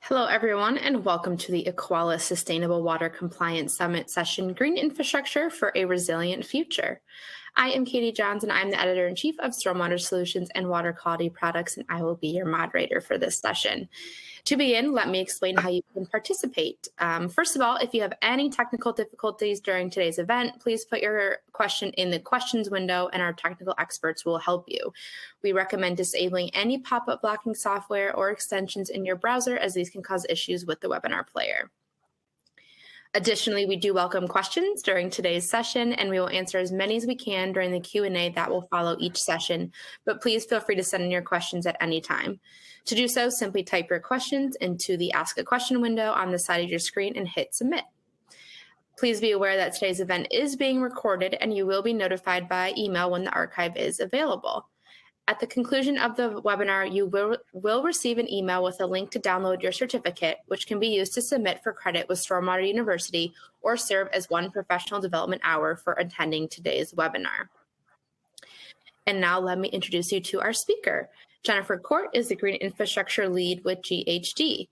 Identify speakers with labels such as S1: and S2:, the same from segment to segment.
S1: Hello, everyone, and welcome to the AQUALIS Sustainable Water Compliance Summit session, Green Infrastructure for a Resilient Future. I am Katie Johns, and I'm the Editor-in-Chief of Stormwater Solutions and Water Quality Products, and I will be your moderator for this session. To begin, let me explain how you can participate. First of all, if you have any technical difficulties during today's event, please put your question in the questions window and our technical experts will help you. We recommend disabling any pop-up blocking software or extensions in your browser, as these can cause issues with the webinar player. Additionally, we do welcome questions during today's session, and we will answer as many as we can during the Q&A that will follow each session, but please feel free to send in your questions at any time. To do so, simply type your questions into the Ask a Question window on the side of your screen and hit Submit. Please be aware that today's event is being recorded, and you will be notified by email when the archive is available. At the conclusion of the webinar, you will receive an email with a link to download your certificate, which can be used to submit for credit with Stormwater University or serve as one professional development hour for attending today's webinar. And now let me introduce you to our speaker. Jennifer Court is the Green Infrastructure Lead with GHD.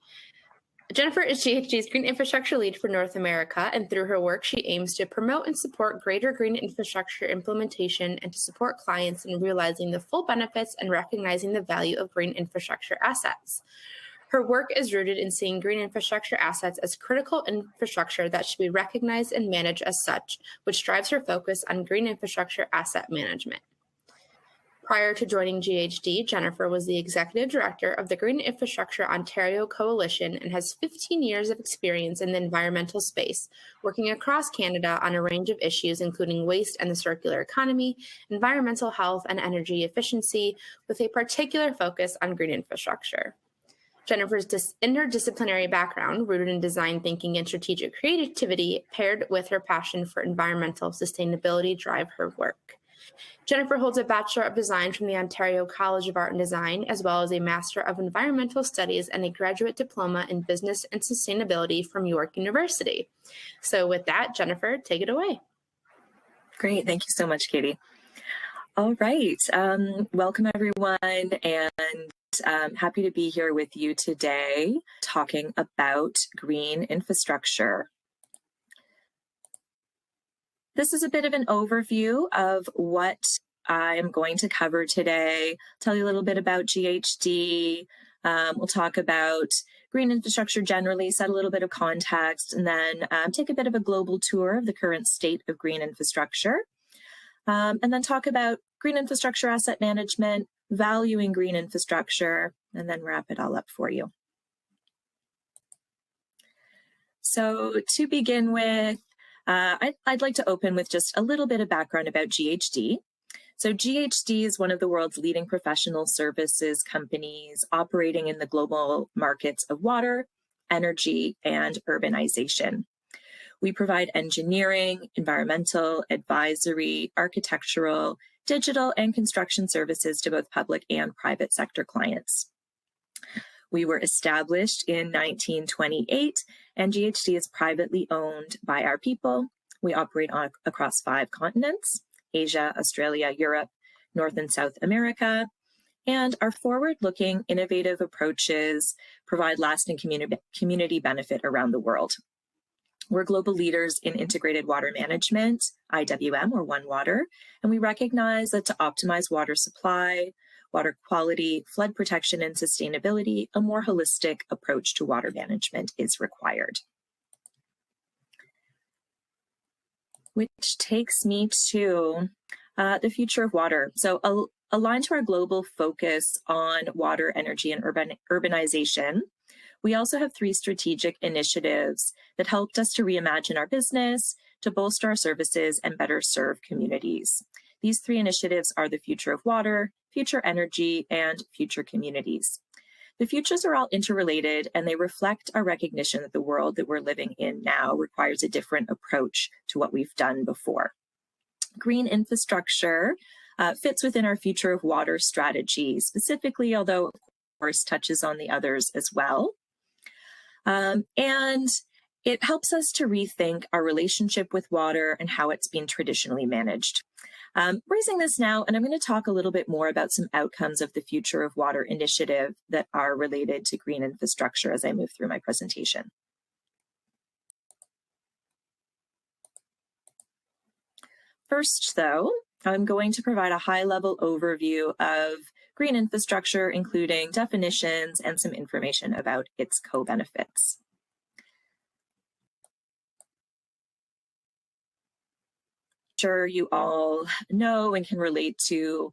S1: Jennifer is GHD's Green Infrastructure Lead for North America, and through her work, she aims to promote and support greater green infrastructure implementation and to support clients in realizing the full benefits and recognizing the value of green infrastructure assets. Her work is rooted in seeing green infrastructure assets as critical infrastructure that should be recognized and managed as such, which drives her focus on green infrastructure asset management. Prior to joining GHD, Jennifer was the Executive Director of the Green Infrastructure Ontario Coalition and has 15 years of experience in the environmental space, working across Canada on a range of issues including waste and the circular economy, environmental health, and energy efficiency, with a particular focus on green infrastructure. Jennifer's interdisciplinary background, rooted in design thinking and strategic creativity, paired with her passion for environmental sustainability, drive her work. Jennifer holds a Bachelor of Design from the Ontario College of Art and Design, as well as a Master of Environmental Studies and a Graduate Diploma in Business and Sustainability from York University. So with that, Jennifer, take it away.
S2: Great. Thank you so much, Katie. All right. Welcome, everyone, and happy to be here with you today talking about green infrastructure. This is a bit of an overview of what I am going to cover today. Tell you a little bit about GHD. We'll talk about green infrastructure generally, set a little bit of context, and then take a bit of a global tour of the current state of green infrastructure. And then talk about green infrastructure asset management, valuing green infrastructure, and then wrap it all up for you. So to begin with, I'd like to open with just a little bit of background about GHD. So GHD is one of the world's leading professional services companies operating in the global markets of water, energy, and urbanization. We provide engineering, environmental, advisory, architectural, digital, and construction services to both public and private sector clients. We were established in 1928, and GHD is privately owned by our people. We operate across 5 continents: Asia, Australia, Europe, North and South America. And our forward-looking, innovative approaches provide lasting community benefit around the world. We're global leaders in integrated water management, IWM, or One Water, and we recognize that to optimize water supply, water quality, flood protection, and sustainability, a more holistic approach to water management is required. Which takes me to the future of water. So aligned to our global focus on water, energy, and urbanization, we also have 3 strategic initiatives that helped us to reimagine our business, to bolster our services, and better serve communities. These 3 initiatives are the future of water, future energy, and future communities. The futures are all interrelated, and they reflect our recognition that the world that we're living in now requires a different approach to what we've done before. Green infrastructure fits within our future of water strategy specifically, although of course touches on the others as well. And it helps us to rethink our relationship with water and how it's been traditionally managed. Raising this now, and I'm going to talk a little bit more about some outcomes of the Future of Water initiative that are related to green infrastructure as I move through my presentation. First, though, I'm going to provide a high-level overview of green infrastructure, including definitions and some information about its co-benefits. Sure, you all know and can relate to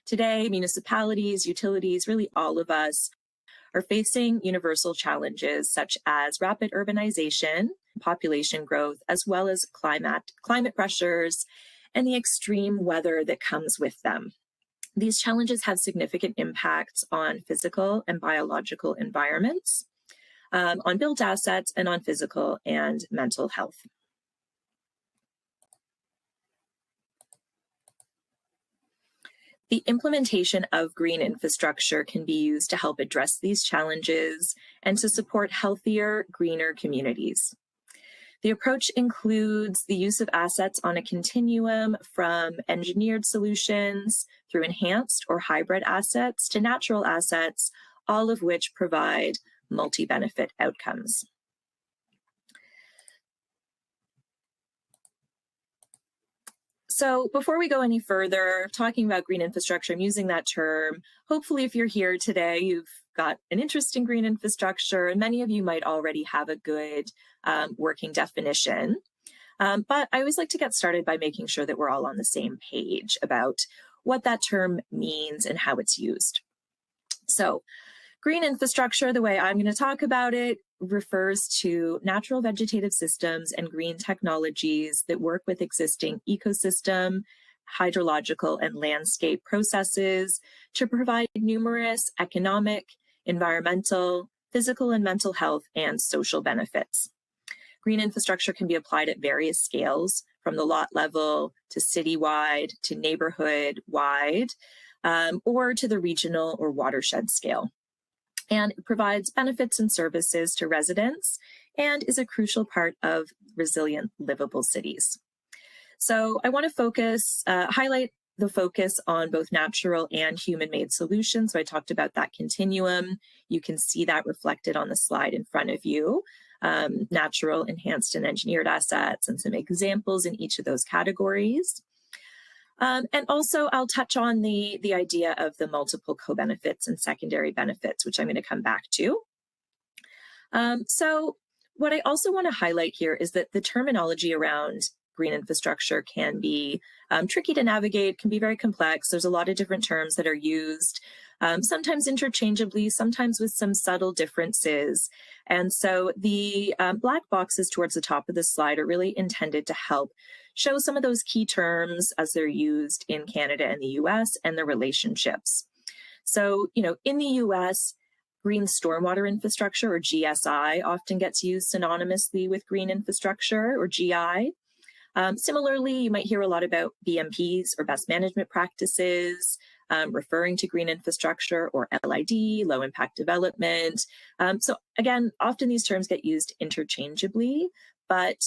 S2: today, municipalities, utilities, really all of us are facing universal challenges such as rapid urbanization, population growth, as well as climate pressures, and the extreme weather that comes with them. These challenges have significant impacts on physical and biological environments, on built assets, and on physical and mental health. The implementation of green infrastructure can be used to help address these challenges and to support healthier, greener communities. The approach includes the use of assets on a continuum from engineered solutions through enhanced or hybrid assets to natural assets, all of which provide multi-benefit outcomes. So before we go any further, talking about green infrastructure, I'm using that term. Hopefully, if you're here today, you've got an interest in green infrastructure, and many of you might already have a good working definition. But I always like to get started by making sure that we're all on the same page about what that term means and how it's used. So green infrastructure, the way I'm going to talk about it, refers to natural vegetative systems and green technologies that work with existing ecosystem, hydrological, and landscape processes to provide numerous economic, environmental, physical and mental health, and social benefits. Green infrastructure can be applied at various scales, from the lot level to citywide to neighborhood-wide, or to the regional or watershed scale. And it provides benefits and services to residents and is a crucial part of resilient, livable cities. So I want to highlight the focus on both natural and human-made solutions. So I talked about that continuum. You can see that reflected on the slide in front of you. Natural, enhanced, and engineered assets, and some examples in each of those categories. And also, I'll touch on the idea of the multiple co-benefits and secondary benefits, which I'm going to come back to. So what I also want to highlight here is that the terminology around green infrastructure can be tricky to navigate, can be very complex. There's a lot of different terms that are used, sometimes interchangeably, sometimes with some subtle differences. And so the black boxes towards the top of the slide are really intended to help show some of those key terms as they're used in Canada and the US and the relationships. So, in the US, green stormwater infrastructure, or GSI, often gets used synonymously with green infrastructure, or GI. Similarly, you might hear a lot about BMPs, or best management practices, referring to green infrastructure, or LID, low impact development. So again, often these terms get used interchangeably, but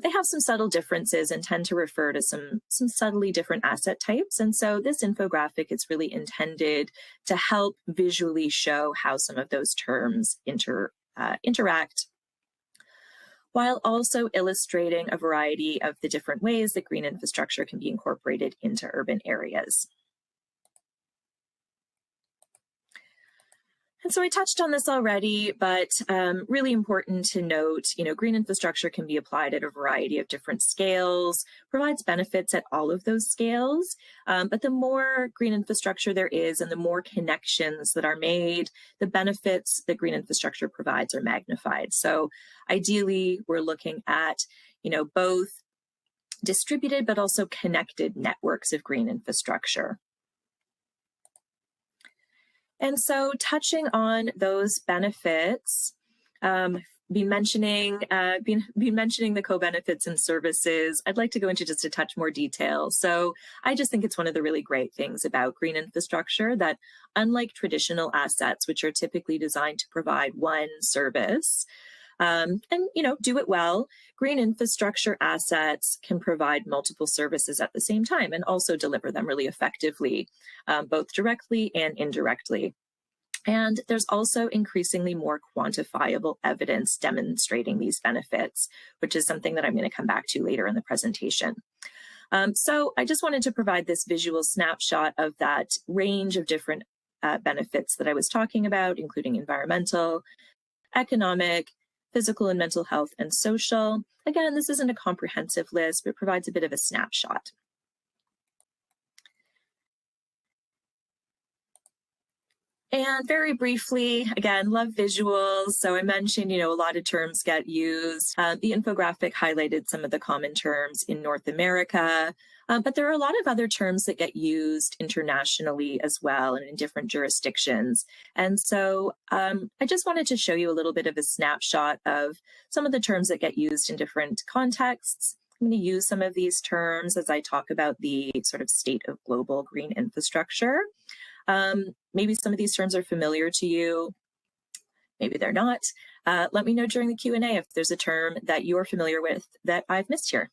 S2: they have some subtle differences and tend to refer to some subtly different asset types. And so this infographic is really intended to help visually show how some of those terms interact, while also illustrating a variety of the different ways that green infrastructure can be incorporated into urban areas. And so I touched on this already, but really important to note, green infrastructure can be applied at a variety of different scales, provides benefits at all of those scales. But the more green infrastructure there is and the more connections that are made, the benefits that green infrastructure provides are magnified. So ideally, we're looking at, both distributed but also connected networks of green infrastructure. And so touching on those benefits, been mentioning the co-benefits and services, I'd like to go into just a touch more detail. So I just think it's one of the really great things about green infrastructure that, unlike traditional assets, which are typically designed to provide one service, and do it well. Green infrastructure assets can provide multiple services at the same time and also deliver them really effectively, both directly and indirectly. And there's also increasingly more quantifiable evidence demonstrating these benefits, which is something that I'm going to come back to later in the presentation. So I just wanted to provide this visual snapshot of that range of different benefits that I was talking about, including environmental, economic, physical and mental health, and social. Again, this isn't a comprehensive list, but it provides a bit of a snapshot. And very briefly, again, love visuals. So I mentioned, a lot of terms get used. The infographic highlighted some of the common terms in North America, but there are a lot of other terms that get used internationally as well and in different jurisdictions. And so I just wanted to show you a little bit of a snapshot of some of the terms that get used in different contexts. I'm going to use some of these terms as I talk about the sort of state of global green infrastructure. Maybe some of these terms are familiar to you, maybe they're not. Let me know during the Q&A if there's a term that you're familiar with that I've missed here.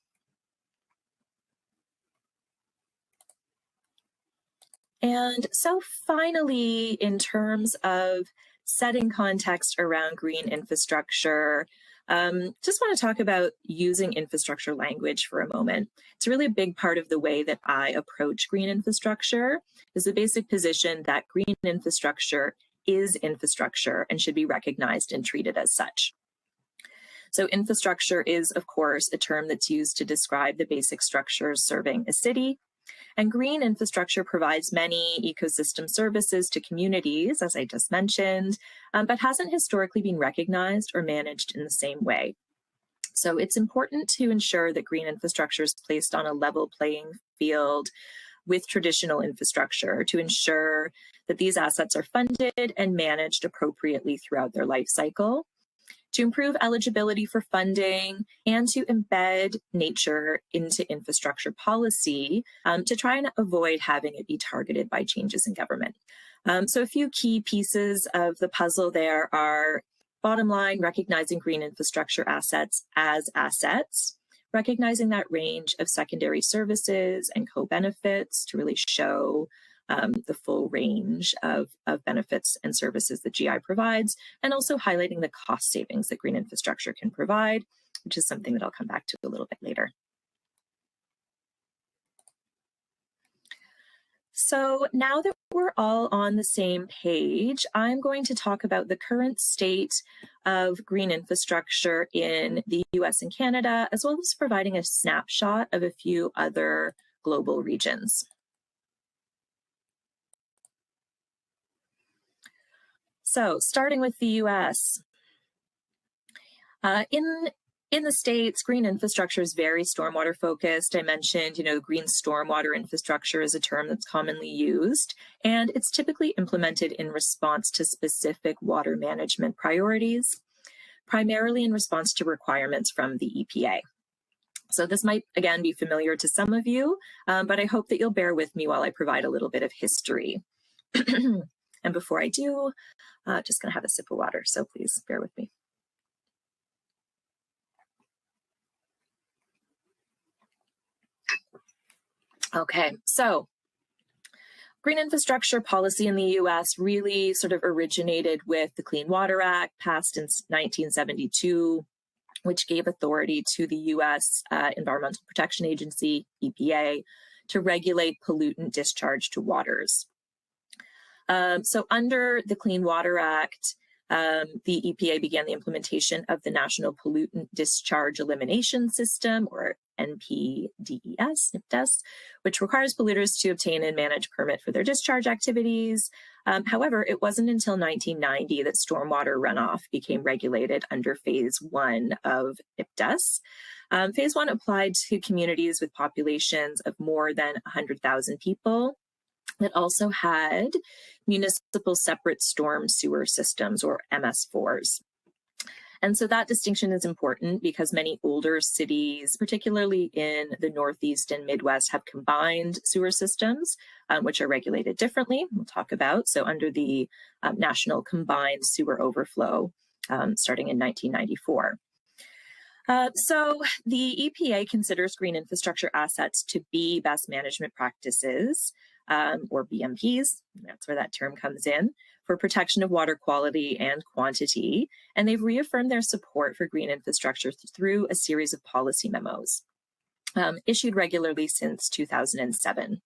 S2: And so finally, in terms of setting context around green infrastructure, just want to talk about using infrastructure language for a moment. It's really a big part of the way that I approach green infrastructure, is the basic position that green infrastructure is infrastructure and should be recognized and treated as such. So infrastructure is, of course, a term that's used to describe the basic structures serving a city. And green infrastructure provides many ecosystem services to communities, as I just mentioned, but hasn't historically been recognized or managed in the same way. So it's important to ensure that green infrastructure is placed on a level playing field with traditional infrastructure to ensure that these assets are funded and managed appropriately throughout their life cycle, to improve eligibility for funding, and to embed nature into infrastructure policy to try and avoid having it be targeted by changes in government. So a few key pieces of the puzzle there are, bottom line, recognizing green infrastructure assets as assets, recognizing that range of secondary services and co-benefits to really show the full range of benefits and services that GI provides, and also highlighting the cost savings that green infrastructure can provide, which is something that I'll come back to a little bit later. So now that we're all on the same page, I'm going to talk about the current state of green infrastructure in the US and Canada, as well as providing a snapshot of a few other global regions. So starting with the US, in the States, green infrastructure is very stormwater focused. I mentioned, green stormwater infrastructure is a term that's commonly used, and it's typically implemented in response to specific water management priorities, primarily in response to requirements from the EPA. So this might, again, be familiar to some of you, but I hope that you'll bear with me while I provide a little bit of history. And before I do, just going to have a sip of water, so please bear with me. Okay, so green infrastructure policy in the US really sort of originated with the Clean Water Act, passed in 1972, which gave authority to the US Environmental Protection Agency, EPA, to regulate pollutant discharge to waters. So under the Clean Water Act, the EPA began the implementation of the National Pollutant Discharge Elimination System, or NPDES, which requires polluters to obtain and manage permit for their discharge activities. However, it wasn't until 1990 that stormwater runoff became regulated under Phase 1 of IPDES. Phase 1 applied to communities with populations of more than 100,000 people that also had municipal separate storm sewer systems, or MS4s. And so that distinction is important because many older cities, particularly in the Northeast and Midwest, have combined sewer systems, which are regulated differently, we'll talk about. So under the National Combined Sewer Overflow starting in 1994. So the EPA considers green infrastructure assets to be best management practices, or BMPs, that's where that term comes in, for protection of water quality and quantity. And they've reaffirmed their support for green infrastructure through a series of policy memos issued regularly since 2007.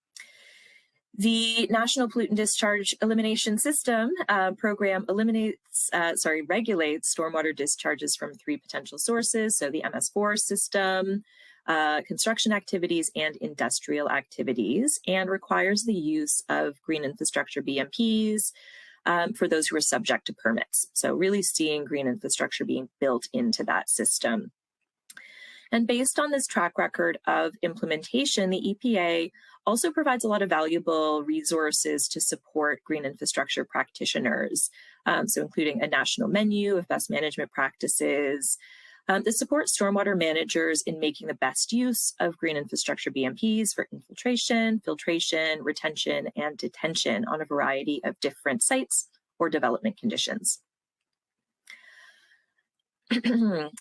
S2: The National Pollutant Discharge Elimination System program regulates stormwater discharges from 3 potential sources, so the MS4 system, construction activities, and industrial activities, and requires the use of green infrastructure BMPs for those who are subject to permits. So really seeing green infrastructure being built into that system. And based on this track record of implementation, the EPA also provides a lot of valuable resources to support green infrastructure practitioners, so including a national menu of best management practices that support stormwater managers in making the best use of green infrastructure BMPs for infiltration, filtration, retention, and detention on a variety of different sites or development conditions.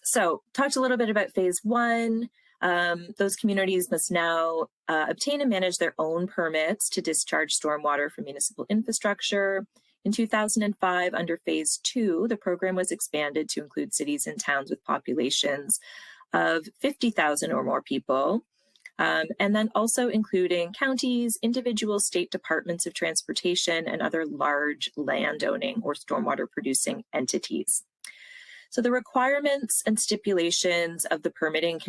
S2: So talked a little bit about phase 1. Those communities must now obtain and manage their own permits to discharge stormwater from municipal infrastructure. In 2005, under phase 2, the program was expanded to include cities and towns with populations of 50,000 or more people, and then also including counties, individual state departments of transportation, and other large landowning or stormwater producing entities. So the requirements and stipulations of the permitting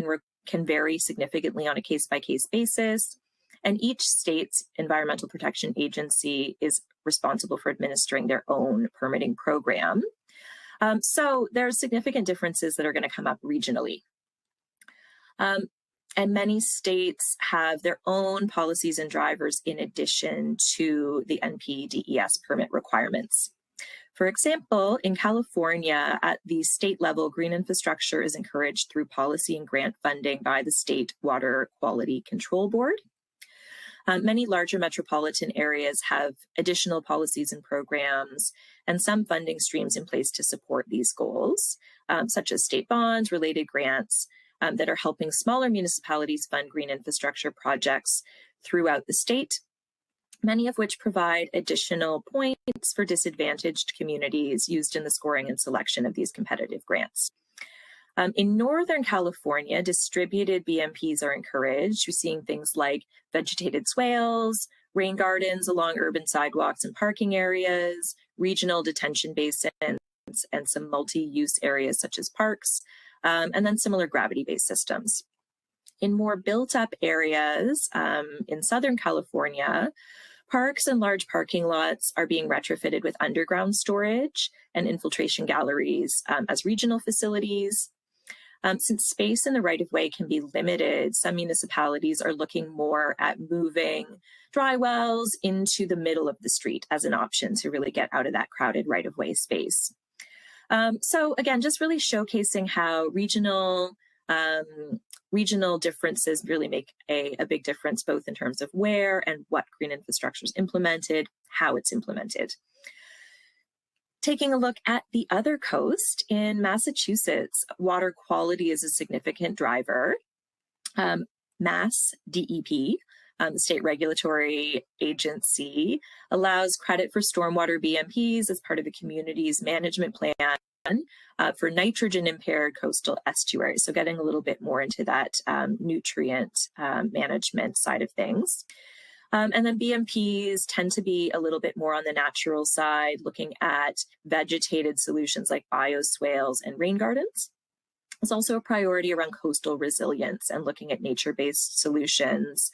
S2: can vary significantly on a case-by-case basis, and each state's environmental protection agency is responsible for administering their own permitting program. So there are significant differences that are going to come up regionally. And many states have their own policies and drivers in addition to the NPDES permit requirements. For example, in California, at the state level, green infrastructure is encouraged through policy and grant funding by the State Water Quality Control Board. Many larger metropolitan areas have additional policies and programs and some funding streams in place to support these goals, such as state bonds, related grants that are helping smaller municipalities fund green infrastructure projects throughout the state, many of which provide additional points for disadvantaged communities used in the scoring and selection of these competitive grants. In Northern California, distributed BMPs are encouraged. We're seeing things like vegetated swales, rain gardens along urban sidewalks and parking areas, regional detention basins, and some multi-use areas such as parks, and then similar gravity-based systems. In more built-up areas in Southern California, parks and large parking lots are being retrofitted with underground storage and infiltration galleries as regional facilities. Since space in the right-of-way can be limited, some municipalities are looking more at moving dry wells into the middle of the street as an option to really get out of that crowded right-of-way space. So again, just really showcasing how regional differences really make a big difference, both in terms of where and what green infrastructure is implemented, how it's implemented. Taking a look at the other coast, in Massachusetts, water quality is a significant driver. Mass DEP, the state regulatory agency, allows credit for stormwater BMPs as part of the community's management plan for nitrogen impaired coastal estuaries. So getting a little bit more into that nutrient management side of things. And then BMPs tend to be a little bit more on the natural side, looking at vegetated solutions like bioswales and rain gardens. There's also a priority around coastal resilience and looking at nature-based solutions,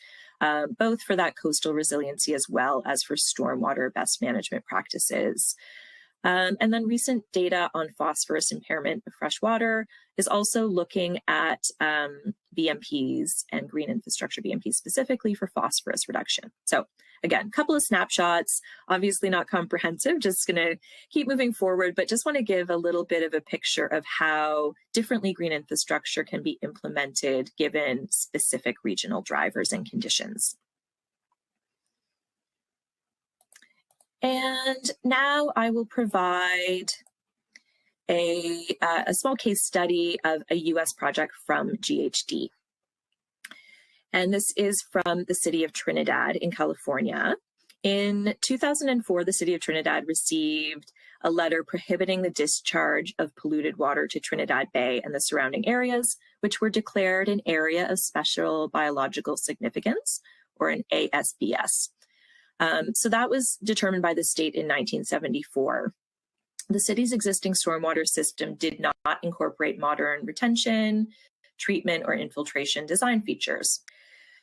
S2: both for that coastal resiliency as well as for stormwater best management practices. And then recent data on phosphorus impairment of fresh water is also looking at BMPs and green infrastructure BMPs specifically for phosphorus reduction. So again, a couple of snapshots, obviously not comprehensive, just going to keep moving forward, but just want to give a little bit of a picture of how differently green infrastructure can be implemented given specific regional drivers and conditions. And now I will provide a small case study of a US project from GHD. And this is from the city of Trinidad in California. In 2004, the city of Trinidad received a letter prohibiting the discharge of polluted water to Trinidad Bay and the surrounding areas, which were declared an area of special biological significance, or an ASBS. So that was determined by the state in 1974. The city's existing stormwater system did not incorporate modern retention, treatment, or infiltration design features.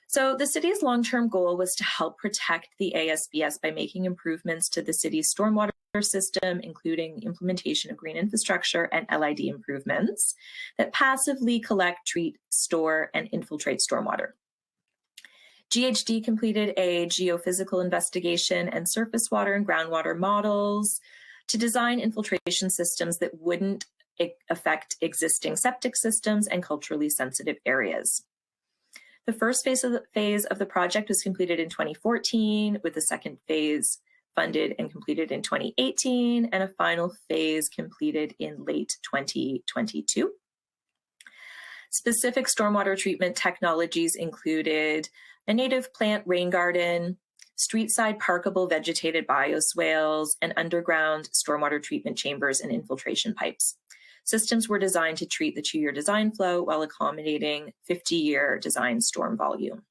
S2: So the city's long-term goal was to help protect the ASBS by making improvements to the city's stormwater system, including the implementation of green infrastructure and LID improvements that passively collect, treat, store, and infiltrate stormwater. GHD completed a geophysical investigation and surface water and groundwater models to design infiltration systems that wouldn't affect existing septic systems and culturally sensitive areas. The first phase of the project was completed in 2014, with the second phase funded and completed in 2018, and a final phase completed in late 2022. Specific stormwater treatment technologies included a native plant rain garden, street-side parkable vegetated bioswales, and underground stormwater treatment chambers and infiltration pipes. Systems were designed to treat the 2-year design flow while accommodating 50-year design storm volume.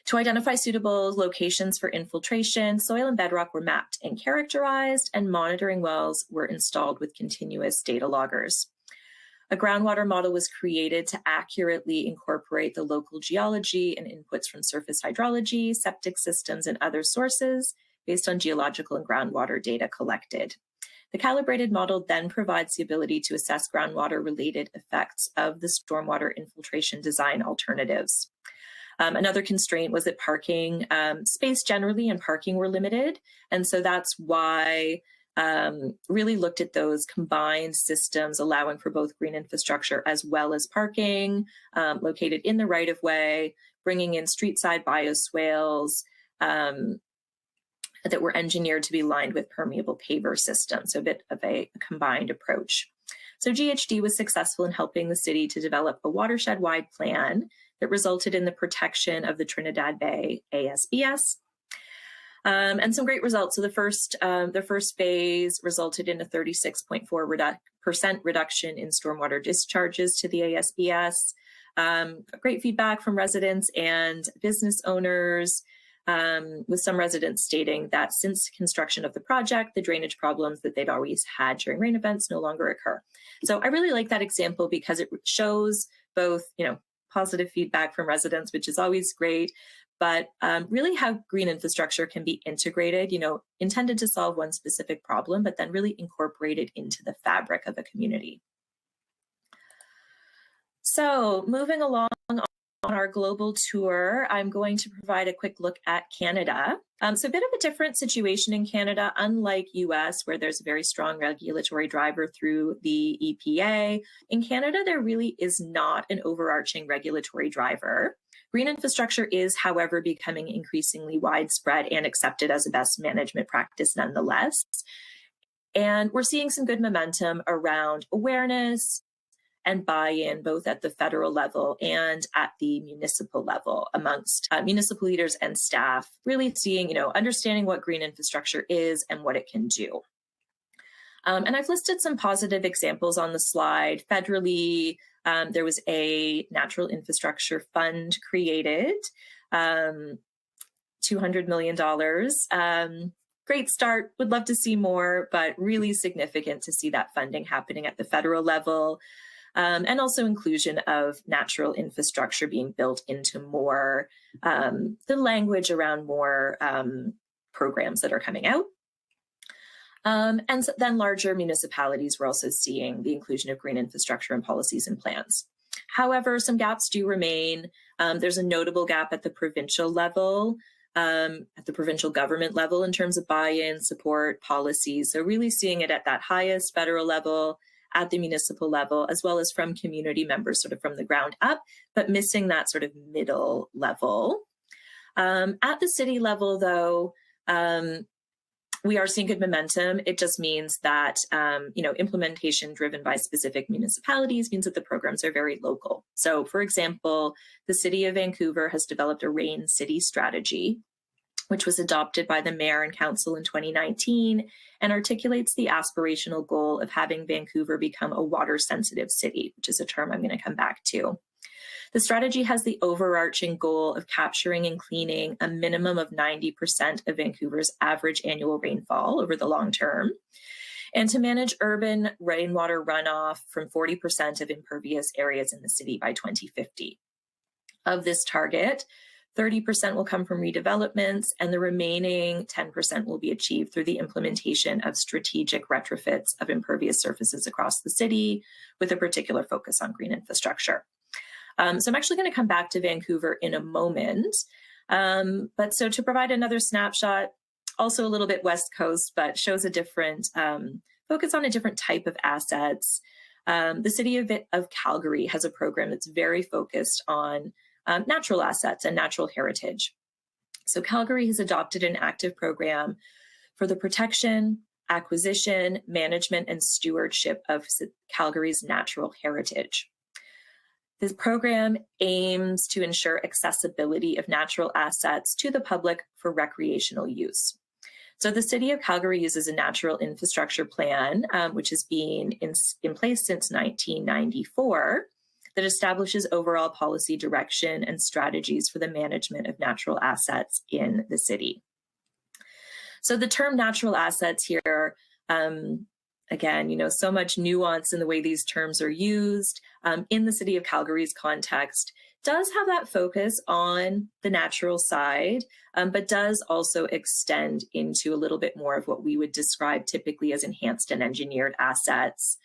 S2: To identify suitable locations for infiltration, soil and bedrock were mapped and characterized, and monitoring wells were installed with continuous data loggers. A groundwater model was created to accurately incorporate the local geology and inputs from surface hydrology, septic systems, and other sources based on geological and groundwater data collected. The calibrated model then provides the ability to assess groundwater-related effects of the stormwater infiltration design alternatives. Another constraint was that parking space generally and parking were limited, and so that's why really looked at those combined systems allowing for both green infrastructure as well as parking located in the right-of-way, bringing in street-side bioswales, that were engineered to be lined with permeable paver systems, so a bit of a combined approach. So GHD was successful in helping the city to develop a watershed-wide plan that resulted in the protection of the Trinidad Bay ASBS. And some great results. So the first phase resulted in a 36.4% reduction in stormwater discharges to the ASBS. Great feedback from residents and business owners, with some residents stating that since construction of the project, the drainage problems that they'd always had during rain events no longer occur. So I really like that example because it shows both, positive feedback from residents, which is always great, but really how green infrastructure can be integrated, intended to solve one specific problem, but then really incorporated into the fabric of a community. So moving along on our global tour, I'm going to provide a quick look at Canada. So a bit of a different situation in Canada, unlike US, where there's a very strong regulatory driver through the EPA. In Canada, there really is not an overarching regulatory driver. Green infrastructure is, however, becoming increasingly widespread and accepted as a best management practice nonetheless. And we're seeing some good momentum around awareness and buy-in both at the federal level and at the municipal level amongst municipal leaders and staff, really seeing, understanding what green infrastructure is and what it can do. And I've listed some positive examples on the slide. Federally, there was a natural infrastructure fund created, $200 million. Great start, would love to see more, but really significant to see that funding happening at the federal level. And also inclusion of natural infrastructure being built into more, the language around more programs that are coming out. And so then larger municipalities, we're also seeing the inclusion of green infrastructure and policies and plans. However, some gaps do remain. There's a notable gap at the provincial level, at the provincial government level in terms of buy-in, support, policies. So really seeing it at that highest federal level, at the municipal level, as well as from community members, sort of from the ground up, but missing that sort of middle level. At the city level, though, we are seeing good momentum. It just means that, implementation driven by specific municipalities means that the programs are very local. So, for example, the city of Vancouver has developed a Rain City strategy, which was adopted by the mayor and council in 2019 and articulates the aspirational goal of having Vancouver become a water-sensitive city, which is a term I'm going to come back to. The strategy has the overarching goal of capturing and cleaning a minimum of 90% of Vancouver's average annual rainfall over the long term, and to manage urban rainwater runoff from 40% of impervious areas in the city by 2050. Of this target, 30% will come from redevelopments, and the remaining 10% will be achieved through the implementation of strategic retrofits of impervious surfaces across the city, with a particular focus on green infrastructure. So I'm actually going to come back to Vancouver in a moment. But so to provide another snapshot, also a little bit West Coast, but shows a different focus on a different type of assets. The city of Calgary has a program that's very focused on natural assets and natural heritage. So Calgary has adopted an active program for the protection, acquisition, management, and stewardship of Calgary's natural heritage. This program aims to ensure accessibility of natural assets to the public for recreational use. So the City of Calgary uses a natural infrastructure plan, which has been in place since 1994, that establishes overall policy direction and strategies for the management of natural assets in the city. So the term natural assets here, again, so much nuance in the way these terms are used in the City of Calgary's context, does have that focus on the natural side, but does also extend into a little bit more of what we would describe typically as enhanced and engineered assets,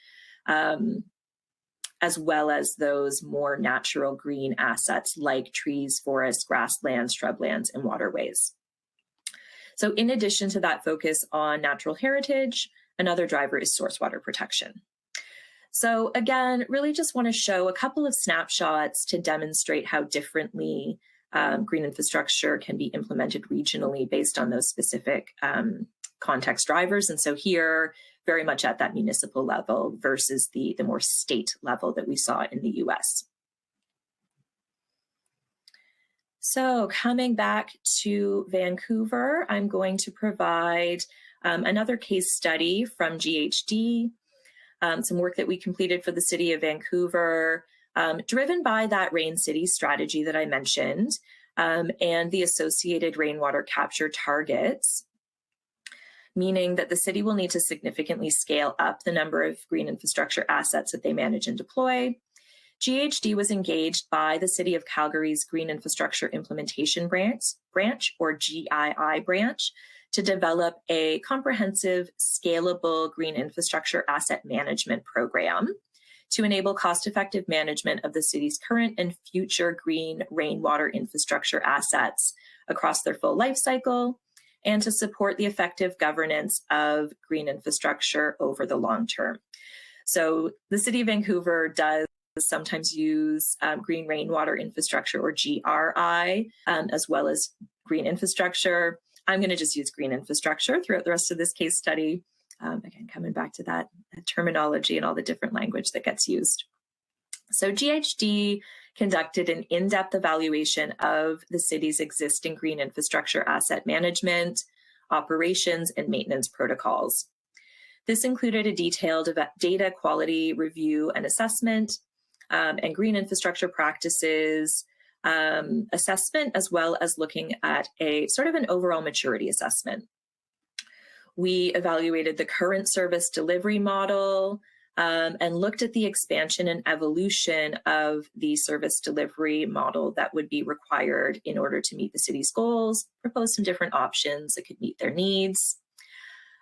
S2: as well as those more natural green assets like trees, forests, grasslands, shrublands, and waterways. So in addition to that focus on natural heritage, another driver is source water protection. So again, really just want to show a couple of snapshots to demonstrate how differently green infrastructure can be implemented regionally based on those specific context drivers. And so here, very much at that municipal level versus the more state level that we saw in the US. So coming back to Vancouver, I'm going to provide another case study from GHD, some work that we completed for the City of Vancouver, driven by that Rain City strategy that I mentioned, and the associated rainwater capture targets, meaning that the city will need to significantly scale up the number of green infrastructure assets that they manage and deploy. GHD was engaged by the City of Calgary's Green Infrastructure Implementation Branch, or GII branch, to develop a comprehensive, scalable green infrastructure asset management program to enable cost-effective management of the city's current and future green rainwater infrastructure assets across their full life cycle, and to support the effective governance of green infrastructure over the long term. So the City of Vancouver does sometimes use green rainwater infrastructure, or GRI, as well as green infrastructure. I'm going to just use green infrastructure throughout the rest of this case study. Again, coming back to that terminology and all the different language that gets used. So GHD conducted an in-depth evaluation of the city's existing green infrastructure asset management, operations, and maintenance protocols. This included a detailed data quality review and assessment, and green infrastructure practices assessment, as well as looking at a sort of an overall maturity assessment. We evaluated the current service delivery model and looked at the expansion and evolution of the service delivery model that would be required in order to meet the city's goals, proposed some different options that could meet their needs.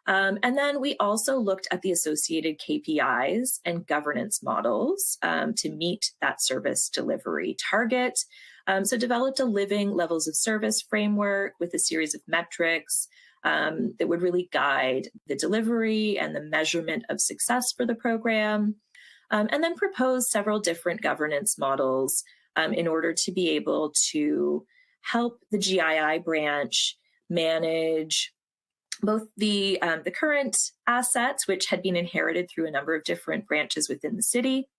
S2: And then we also looked at the associated KPIs and governance models to meet that service delivery target. So developed a living levels of service framework with a series of metrics that would really guide the delivery and the measurement of success for the program, and then proposed several different governance models in order to be able to help the GII branch manage both the current assets, which had been inherited through a number of different branches within the city,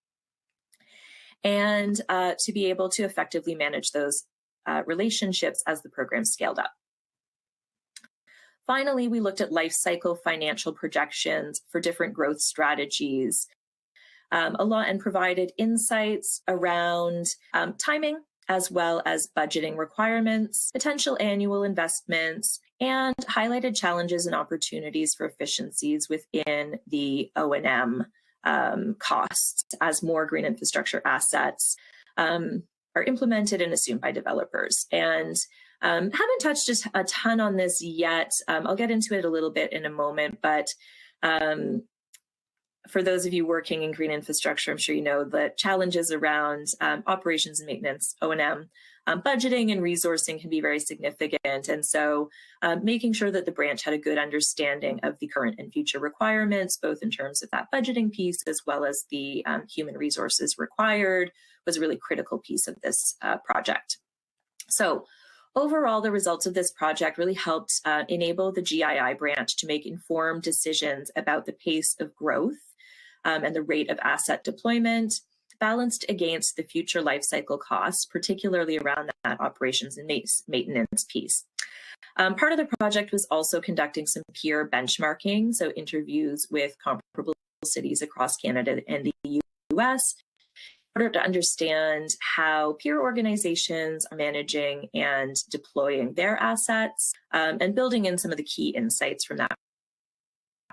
S2: and to be able to effectively manage those relationships as the program scaled up. Finally, we looked at life cycle financial projections for different growth strategies a lot, and provided insights around timing, as well as budgeting requirements, potential annual investments, and highlighted challenges and opportunities for efficiencies within the O&M costs as more green infrastructure assets are implemented and assumed by developers. And haven't touched a ton on this yet. I'll get into it a little bit in a moment, but for those of you working in green infrastructure, I'm sure you know the challenges around operations and maintenance, O&M, budgeting and resourcing can be very significant. And so making sure that the branch had a good understanding of the current and future requirements, both in terms of that budgeting piece as well as the human resources required, was a really critical piece of this project. So overall, the results of this project really helped enable the GII branch to make informed decisions about the pace of growth and the rate of asset deployment, balanced against the future life cycle costs, particularly around that operations and maintenance piece. Part of the project was also conducting some peer benchmarking, so interviews with comparable cities across Canada and the US, in order to understand how peer organizations are managing and deploying their assets, and building in some of the key insights from that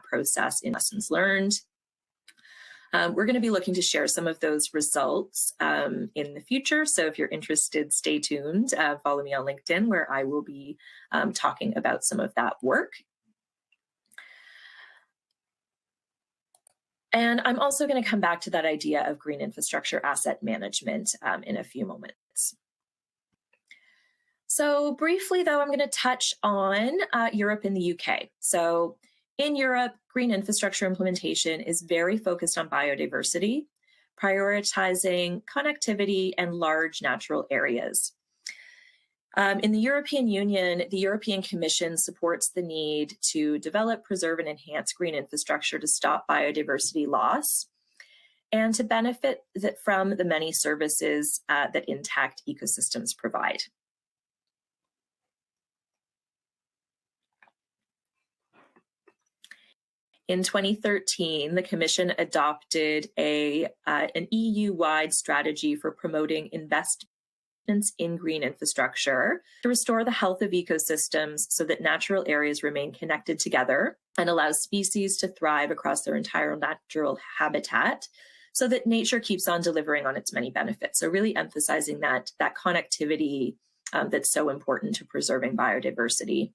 S2: process in lessons learned. We're going to be looking to share some of those results in the future. So if you're interested, stay tuned. Follow me on LinkedIn, where I will be talking about some of that work. And I'm also going to come back to that idea of green infrastructure asset management in a few moments. So briefly, though, I'm going to touch on Europe and the UK. So in Europe, green infrastructure implementation is very focused on biodiversity, prioritizing connectivity and large natural areas. In the European Union, the European Commission supports the need to develop, preserve, and enhance green infrastructure to stop biodiversity loss and to benefit from the many services that intact ecosystems provide. In 2013, the Commission adopted an EU-wide strategy for promoting investments in green infrastructure to restore the health of ecosystems so that natural areas remain connected together and allows species to thrive across their entire natural habitat so that nature keeps on delivering on its many benefits. So really emphasizing that connectivity that's so important to preserving biodiversity.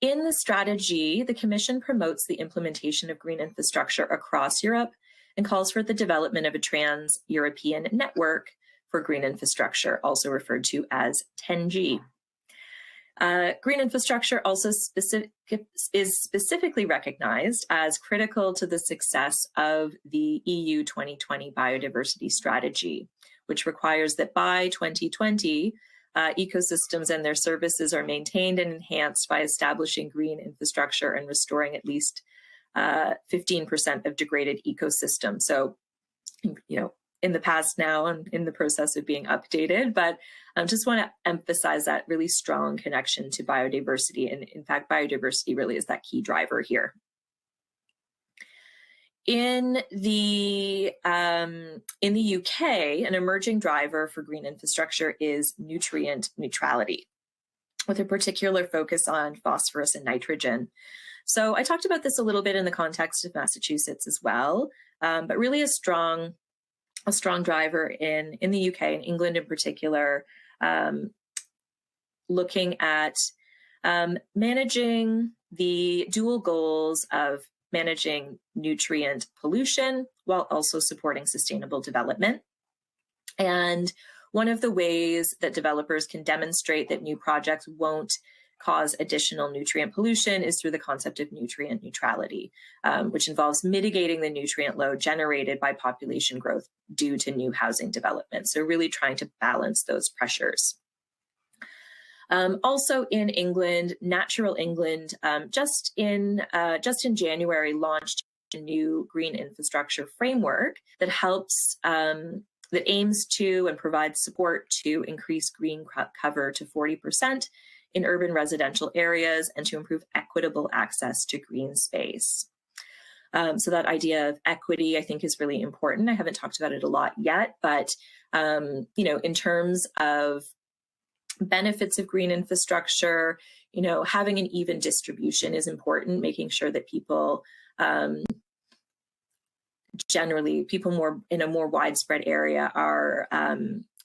S2: In the strategy, the Commission promotes the implementation of green infrastructure across Europe and calls for the development of a trans-European network for green infrastructure, also referred to as 10G. Green infrastructure also is specifically recognized as critical to the success of the EU 2020 Biodiversity Strategy, which requires that by 2020, ecosystems and their services are maintained and enhanced by establishing green infrastructure and restoring at least 15% of degraded ecosystems. So, you know, in the past now, I'm in the process of being updated, but I just want to emphasize that really strong connection to biodiversity. And in fact, biodiversity really is that key driver here. In the UK, an emerging driver for green infrastructure is nutrient neutrality, with a particular focus on phosphorus and nitrogen. So I talked about this a little bit in the context of Massachusetts as well, but really a strong driver in the UK and England in particular, looking at managing the dual goals of managing nutrient pollution while also supporting sustainable development. And one of the ways that developers can demonstrate that new projects won't cause additional nutrient pollution is through the concept of nutrient neutrality, which involves mitigating the nutrient load generated by population growth due to new housing development. So really trying to balance those pressures. Also in England, Natural England, just in January, launched a new green infrastructure framework that helps, that aims to and provides support to increase green cover to 40% in urban residential areas and to improve equitable access to green space. So that idea of equity, I think, is really important. I haven't talked about it a lot yet, but in terms of benefits of green infrastructure, having an even distribution is important, making sure that people, generally people more in a more widespread area are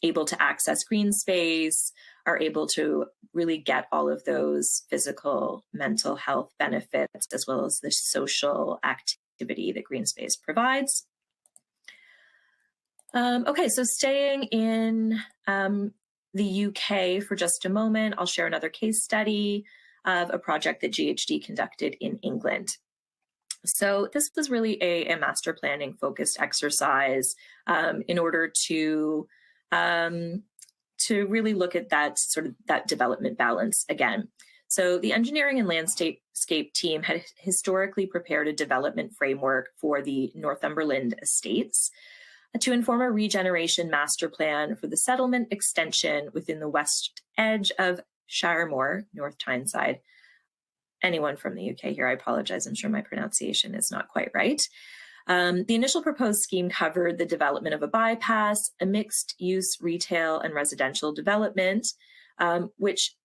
S2: able to access green space, are able to really get all of those physical, mental health benefits, as well as the social activity that green space provides. Okay, so staying in the UK for just a moment, I'll share another case study of a project that GHD conducted in England. So this was really a master planning focused exercise in order to really look at that that development balance again. So the engineering and landscape team had historically prepared a development framework for the Northumberland estates to inform a regeneration master plan for the settlement extension within the west edge of Shiremore, North Tyneside. Anyone from the UK here, I apologize, I'm sure my pronunciation is not quite right. The initial proposed scheme covered the development of a bypass, a mixed-use retail and residential development, which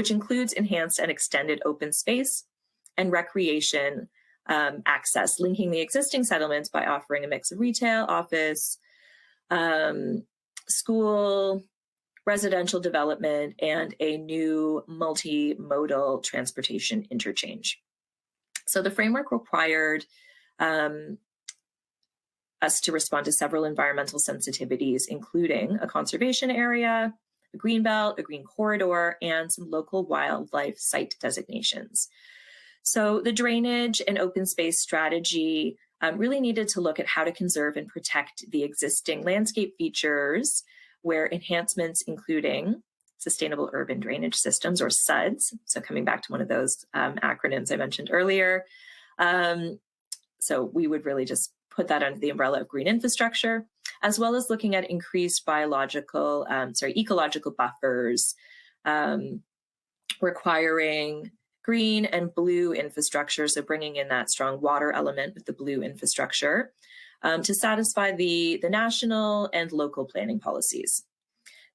S2: includes enhanced and extended open space and recreation access, linking the existing settlements by offering a mix of retail, office, school, residential development, and a new multimodal transportation interchange. So the framework required us to respond to several environmental sensitivities, including a conservation area, a green belt, a green corridor, and some local wildlife site designations. So the drainage and open space strategy really needed to look at how to conserve and protect the existing landscape features, where enhancements including sustainable urban drainage systems, or SUDS, so coming back to one of those acronyms I mentioned earlier. So we would really just put that under the umbrella of green infrastructure, as well as looking at increased ecological buffers, requiring green and blue infrastructure, so bringing in that strong water element with the blue infrastructure to satisfy the national and local planning policies.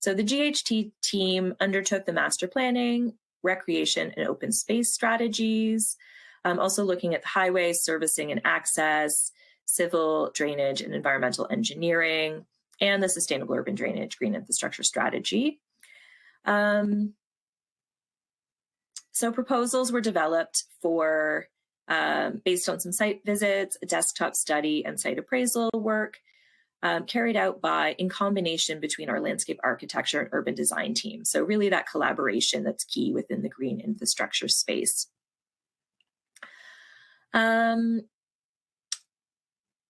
S2: So the GHD team undertook the master planning, recreation, and open space strategies, also looking at the highways, servicing and access, civil drainage and environmental engineering, and the sustainable urban drainage green infrastructure strategy. So proposals were developed for based on some site visits, a desktop study, and site appraisal work carried out in combination between our landscape architecture and urban design team. So really that collaboration that's key within the green infrastructure space. The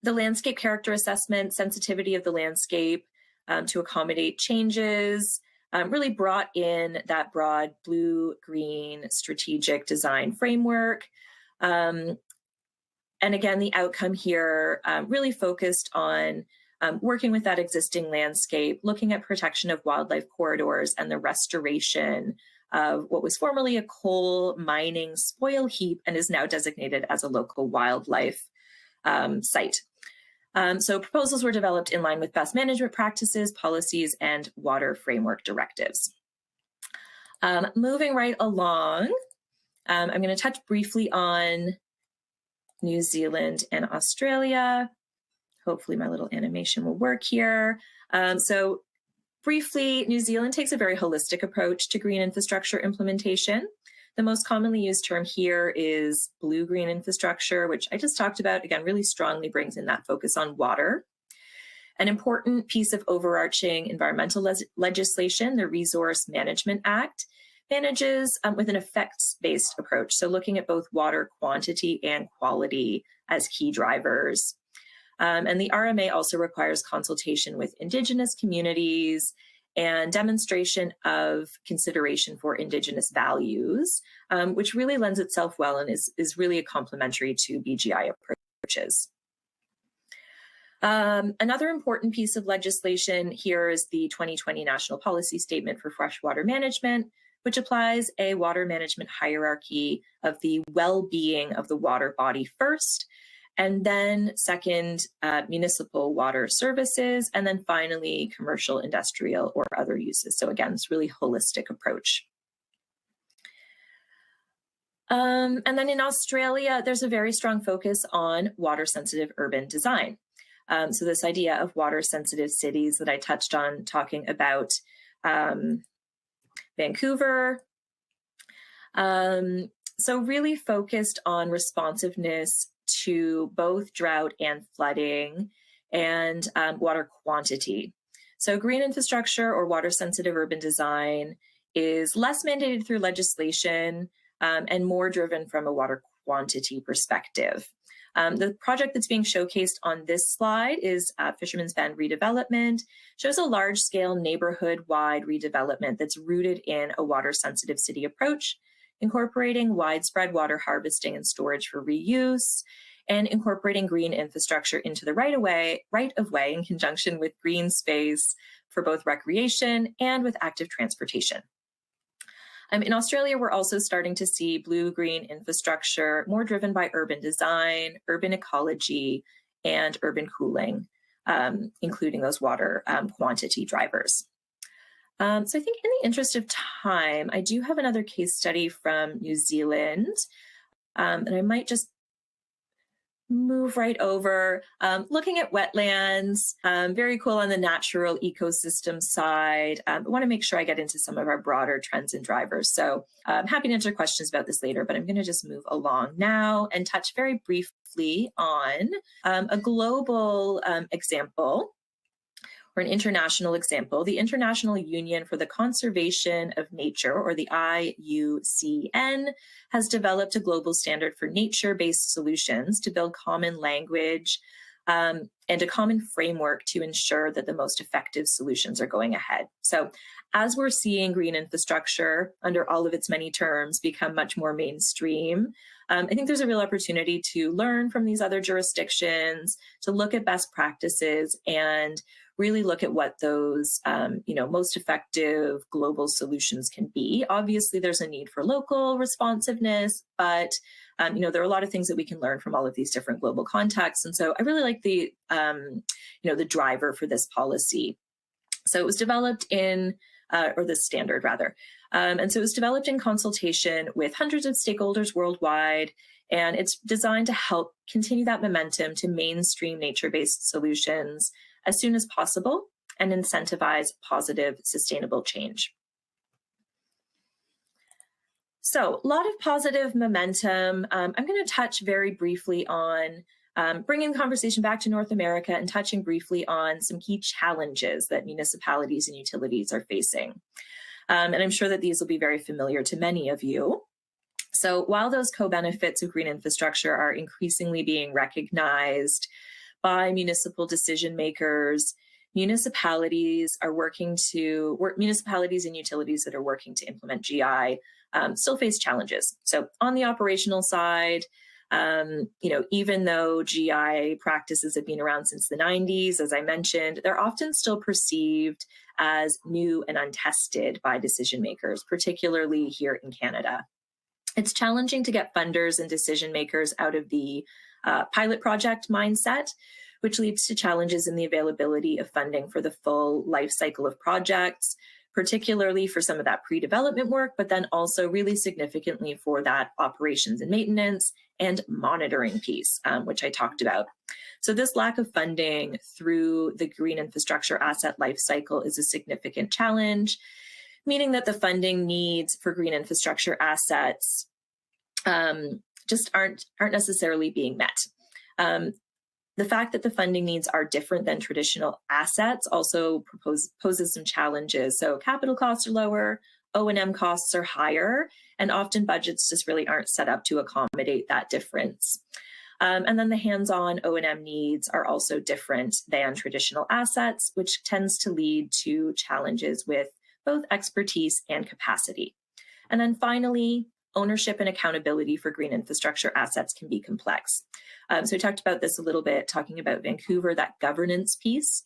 S2: landscape character assessment, sensitivity of the landscape to accommodate changes, really brought in that broad blue-green strategic design framework. And again, the outcome here really focused on working with that existing landscape, looking at protection of wildlife corridors and the restoration of what was formerly a coal mining spoil heap and is now designated as a local wildlife site. So proposals were developed in line with best management practices, policies, and water framework directives. Moving right along, I'm going to touch briefly on New Zealand and Australia. Hopefully my little animation will work here. So briefly, New Zealand takes a very holistic approach to green infrastructure implementation. The most commonly used term here is blue-green infrastructure, which I just talked about, again, really strongly brings in that focus on water. An important piece of overarching environmental legislation, the Resource Management Act, manages with an effects-based approach, so looking at both water quantity and quality as key drivers. And the RMA also requires consultation with Indigenous communities and demonstration of consideration for Indigenous values, which really lends itself well and is really a complementary to BGI approaches. Another important piece of legislation here is the 2020 National Policy Statement for Freshwater Management, which applies a water management hierarchy of the well-being of the water body first, and then second, municipal water services, and then finally, commercial, industrial, or other uses. So again, it's really holistic approach. And then in Australia, there's a very strong focus on water-sensitive urban design. So this idea of water-sensitive cities that I touched on talking about Vancouver. So really focused on responsiveness to both drought and flooding and water quantity. So green infrastructure or water-sensitive urban design is less mandated through legislation and more driven from a water quantity perspective. The project that's being showcased on this slide is Fisherman's Bend redevelopment. Shows a large-scale neighborhood-wide redevelopment that's rooted in a water-sensitive city approach, incorporating widespread water harvesting and storage for reuse, and incorporating green infrastructure into the right-of-way in conjunction with green space for both recreation and with active transportation. In Australia, we're also starting to see blue-green infrastructure more driven by urban design, urban ecology, and urban cooling, including those water quantity drivers. So I think in the interest of time, I do have another case study from New Zealand, and I might just move right over, looking at wetlands, very cool on the natural ecosystem side. I want to make sure I get into some of our broader trends and drivers. So I'm happy to answer questions about this later, but I'm going to just move along now and touch very briefly on a global example, or an international example. The International Union for the Conservation of Nature, or the IUCN, has developed a global standard for nature-based solutions to build common language and a common framework to ensure that the most effective solutions are going ahead. So as we're seeing green infrastructure under all of its many terms become much more mainstream, I think there's a real opportunity to learn from these other jurisdictions, to look at best practices and really look at what those most effective global solutions can be. Obviously, there's a need for local responsiveness, but there are a lot of things that we can learn from all of these different global contexts. And so I really like the driver for this policy. So it was developed in, or the standard rather. And so it was developed in consultation with hundreds of stakeholders worldwide, and it's designed to help continue that momentum to mainstream nature-based solutions as soon as possible and incentivize positive, sustainable change. So a lot of positive momentum. I'm going to touch very briefly on bringing the conversation back to North America and touching briefly on some key challenges that municipalities and utilities are facing. And I'm sure that these will be very familiar to many of you. So while those co-benefits of green infrastructure are increasingly being recognized by municipal decision makers, municipalities and utilities that are working to implement GI still face challenges. So on the operational side, even though GI practices have been around since the 90s, as I mentioned, they're often still perceived as new and untested by decision makers, particularly here in Canada. It's challenging to get funders and decision makers out of the pilot project mindset, which leads to challenges in the availability of funding for the full life cycle of projects, particularly for some of that pre-development work, but then also really significantly for that operations and maintenance and monitoring piece, which I talked about. So this lack of funding through the green infrastructure asset life cycle is a significant challenge, meaning that the funding needs for green infrastructure assets just aren't necessarily being met. The fact that the funding needs are different than traditional assets also poses some challenges. So capital costs are lower, O&M costs are higher, and often budgets just really aren't set up to accommodate that difference. And then the hands-on O&M needs are also different than traditional assets, which tends to lead to challenges with both expertise and capacity. And then finally, ownership and accountability for green infrastructure assets can be complex. So we talked about this a little bit, talking about Vancouver, that governance piece.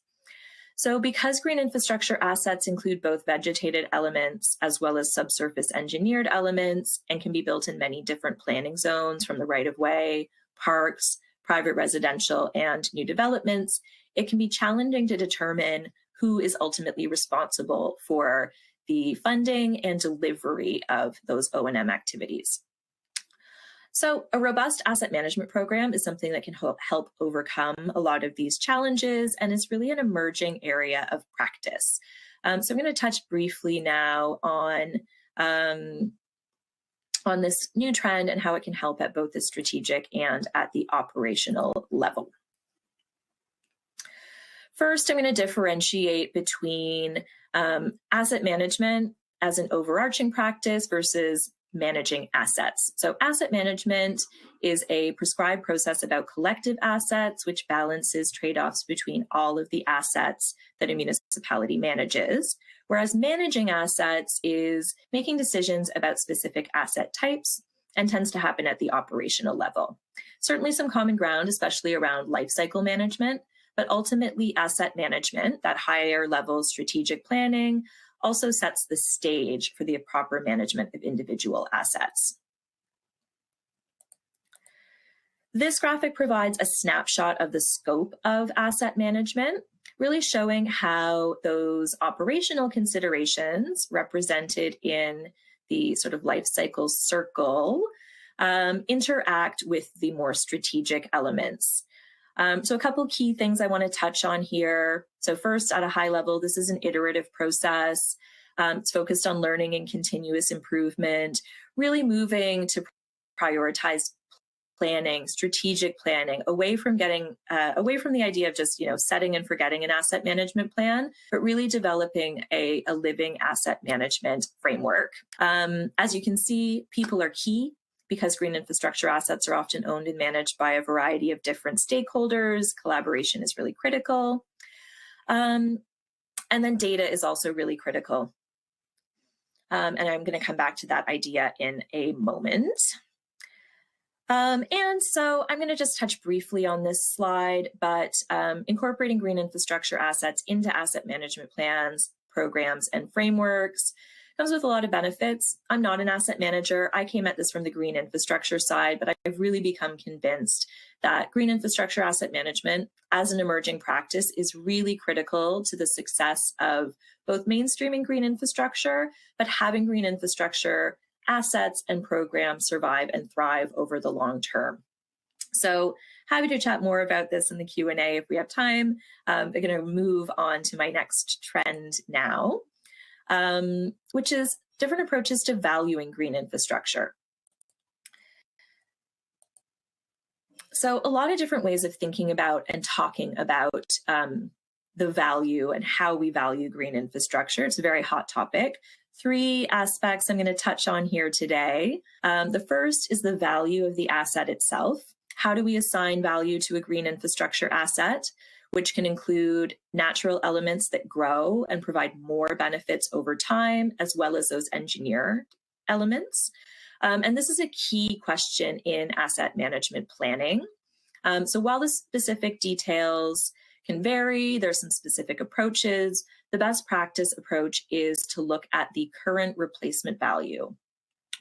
S2: So because green infrastructure assets include both vegetated elements as well as subsurface engineered elements and can be built in many different planning zones from the right-of-way, parks, private residential, and new developments, it can be challenging to determine who is ultimately responsible for the funding and delivery of those O&M activities. So a robust asset management program is something that can help overcome a lot of these challenges and is really an emerging area of practice. So I'm going to touch briefly now on this new trend and how it can help at both the strategic and at the operational level. First, I'm going to differentiate between asset management as an overarching practice versus managing assets. So asset management is a prescribed process about collective assets, which balances trade-offs between all of the assets that a municipality manages. Whereas managing assets is making decisions about specific asset types and tends to happen at the operational level. Certainly some common ground, especially around life cycle management, but ultimately asset management, that higher level strategic planning, also sets the stage for the proper management of individual assets. This graphic provides a snapshot of the scope of asset management, really showing how those operational considerations represented in the sort of life cycle circle interact with the more strategic elements. So a couple key things I want to touch on here. So first, at a high level, this is an iterative process. It's focused on learning and continuous improvement, really moving to prioritize planning, strategic planning, away from the idea of just setting and forgetting an asset management plan, but really developing a living asset management framework. As you can see, people are key, because green infrastructure assets are often owned and managed by a variety of different stakeholders. Collaboration is really critical. And then data is also really critical. And I'm going to come back to that idea in a moment. And so I'm going to just touch briefly on this slide, but incorporating green infrastructure assets into asset management plans, programs, and frameworks comes with a lot of benefits. I'm not an asset manager. I came at this from the green infrastructure side, but I've really become convinced that green infrastructure asset management as an emerging practice is really critical to the success of both mainstreaming green infrastructure, but having green infrastructure assets and programs survive and thrive over the long term. So happy to chat more about this in the Q&A if we have time. I'm going to move on to my next trend now. Which is different approaches to valuing green infrastructure. So a lot of different ways of thinking about and talking about the value and how we value green infrastructure. It's a very hot topic. 3 aspects I'm going to touch on here today. The first is the value of the asset itself. How do we assign value to a green infrastructure asset, which can include natural elements that grow and provide more benefits over time, as well as those engineered elements. And this is a key question in asset management planning. So while the specific details can vary, there's some specific approaches. The best practice approach is to look at the current replacement value,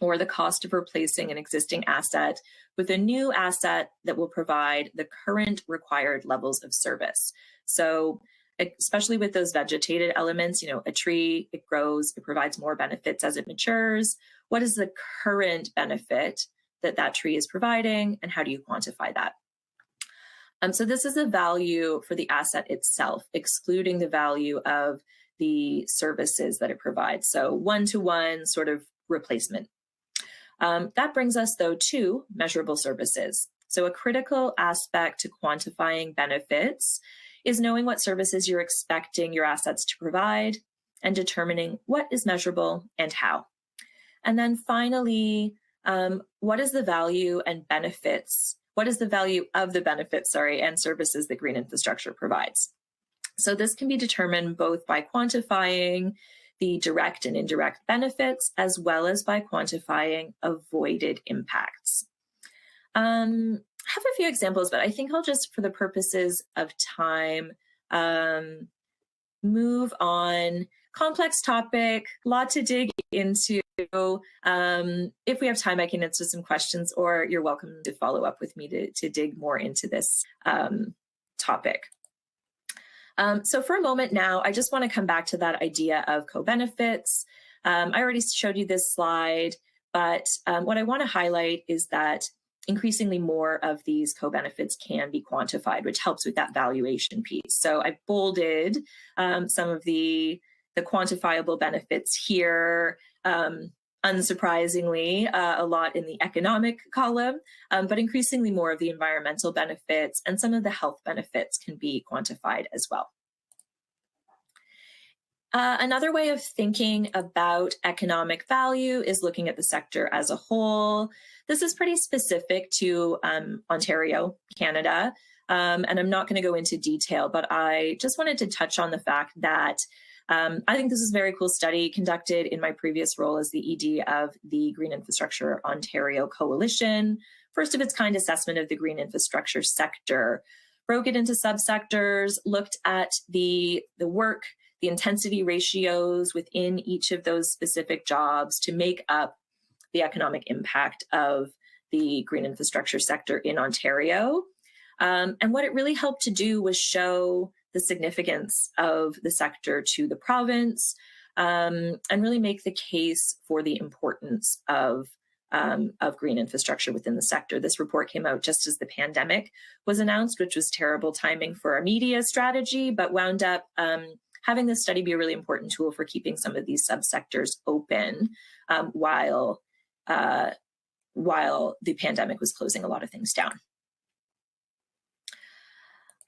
S2: or the cost of replacing an existing asset with a new asset that will provide the current required levels of service. So especially with those vegetated elements, a tree, it grows, it provides more benefits as it matures. What is the current benefit that that tree is providing, and how do you quantify that? So this is the value for the asset itself, excluding the value of the services that it provides. So one-to-one sort of replacement. That brings us, though, to measurable services. So a critical aspect to quantifying benefits is knowing what services you're expecting your assets to provide and determining what is measurable and how. And then finally, what is the value and benefits? what is the value of the benefits, and services that green infrastructure provides. So this can be determined both by quantifying the direct and indirect benefits, as well as by quantifying avoided impacts. I have a few examples, but I think I'll just, for the purposes of time, move on. Complex topic, lot to dig into. If we have time, I can answer some questions, or you're welcome to follow up with me to dig more into this topic. So for a moment now, I just want to come back to that idea of co-benefits. I already showed you this slide, but what I want to highlight is that increasingly more of these co-benefits can be quantified, which helps with that valuation piece. So I bolded some of the quantifiable benefits here, unsurprisingly, a lot in the economic column, but increasingly more of the environmental benefits and some of the health benefits can be quantified as well. Another way of thinking about economic value is looking at the sector as a whole. This is pretty specific to Ontario, Canada, and I'm not going to go into detail, but I just wanted to touch on the fact that I think this is a very cool study conducted in my previous role as the ED of the Green Infrastructure Ontario Coalition, first of its kind assessment of the green infrastructure sector, broke it into subsectors, looked at the work, the intensity ratios within each of those specific jobs to make up the economic impact of the green infrastructure sector in Ontario. And what it really helped to do was show the significance of the sector to the province, and really make the case for the importance of green infrastructure within the sector. This report came out just as the pandemic was announced, which was terrible timing for our media strategy, but wound up having this study be a really important tool for keeping some of these subsectors open while the pandemic was closing a lot of things down.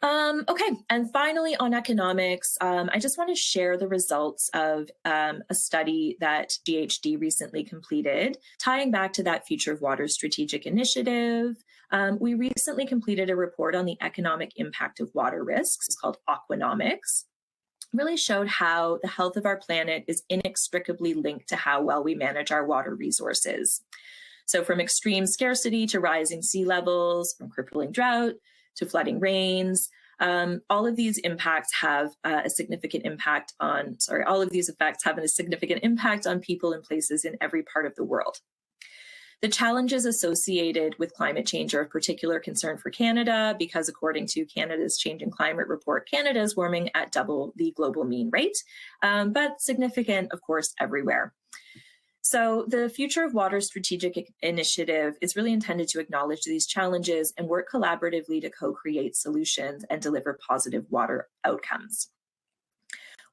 S2: Okay, and finally on economics, I just want to share the results of a study that GHD recently completed, tying back to that Future of Water Strategic Initiative. We recently completed a report on the economic impact of water risks. It's called Aquanomics. Really showed how the health of our planet is inextricably linked to how well we manage our water resources. So from extreme scarcity to rising sea levels, from crippling drought to flooding rains, all of these impacts have a significant impact on, all of these effects have a significant impact on people and places in every part of the world. The challenges associated with climate change are of particular concern for Canada because according to Canada's Changing Climate Report, Canada is warming at double the global mean rate, but significant, of course, everywhere. So the Future of Water Strategic Initiative is really intended to acknowledge these challenges and work collaboratively to co-create solutions and deliver positive water outcomes.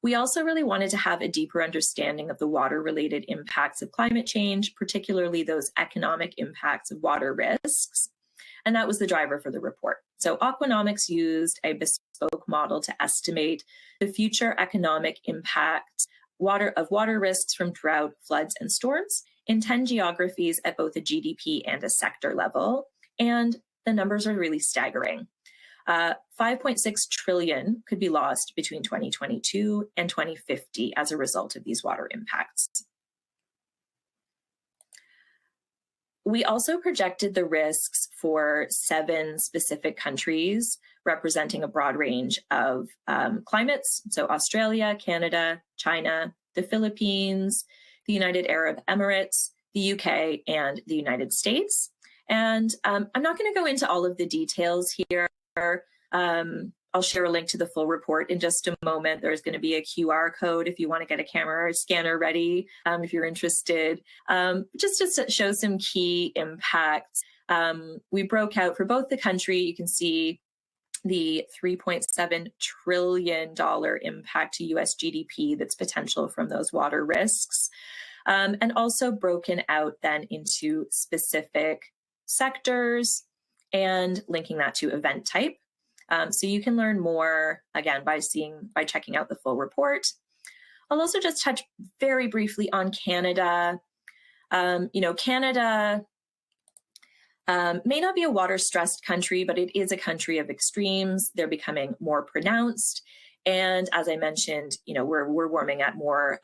S2: We also really wanted to have a deeper understanding of the water-related impacts of climate change, particularly those economic impacts of water risks, and that was the driver for the report. So Aquanomics used a bespoke model to estimate the future economic impact of water risks from drought, floods, and storms in 10 geographies at both a GDP and a sector level. And the numbers are really staggering. 5.6 trillion could be lost between 2022 and 2050 as a result of these water impacts. We also projected the risks for 7 specific countries representing a broad range of climates. So Australia, Canada, China, the Philippines, the United Arab Emirates, the UK, and the United States. And I'm not going to go into all of the details here. I'll share a link to the full report in just a moment. There's going to be a QR code if you want to get a camera or scanner ready, if you're interested. Just to show some key impacts, we broke out for both the country. You can see the $3.7 trillion impact to US GDP that's potential from those water risks, and also broken out then into specific sectors and linking that to event type. So you can learn more, again, by checking out the full report. I'll also just touch very briefly on Canada. Canada may not be a water-stressed country, but it is a country of extremes. They're becoming more pronounced. And as I mentioned, we're warming at more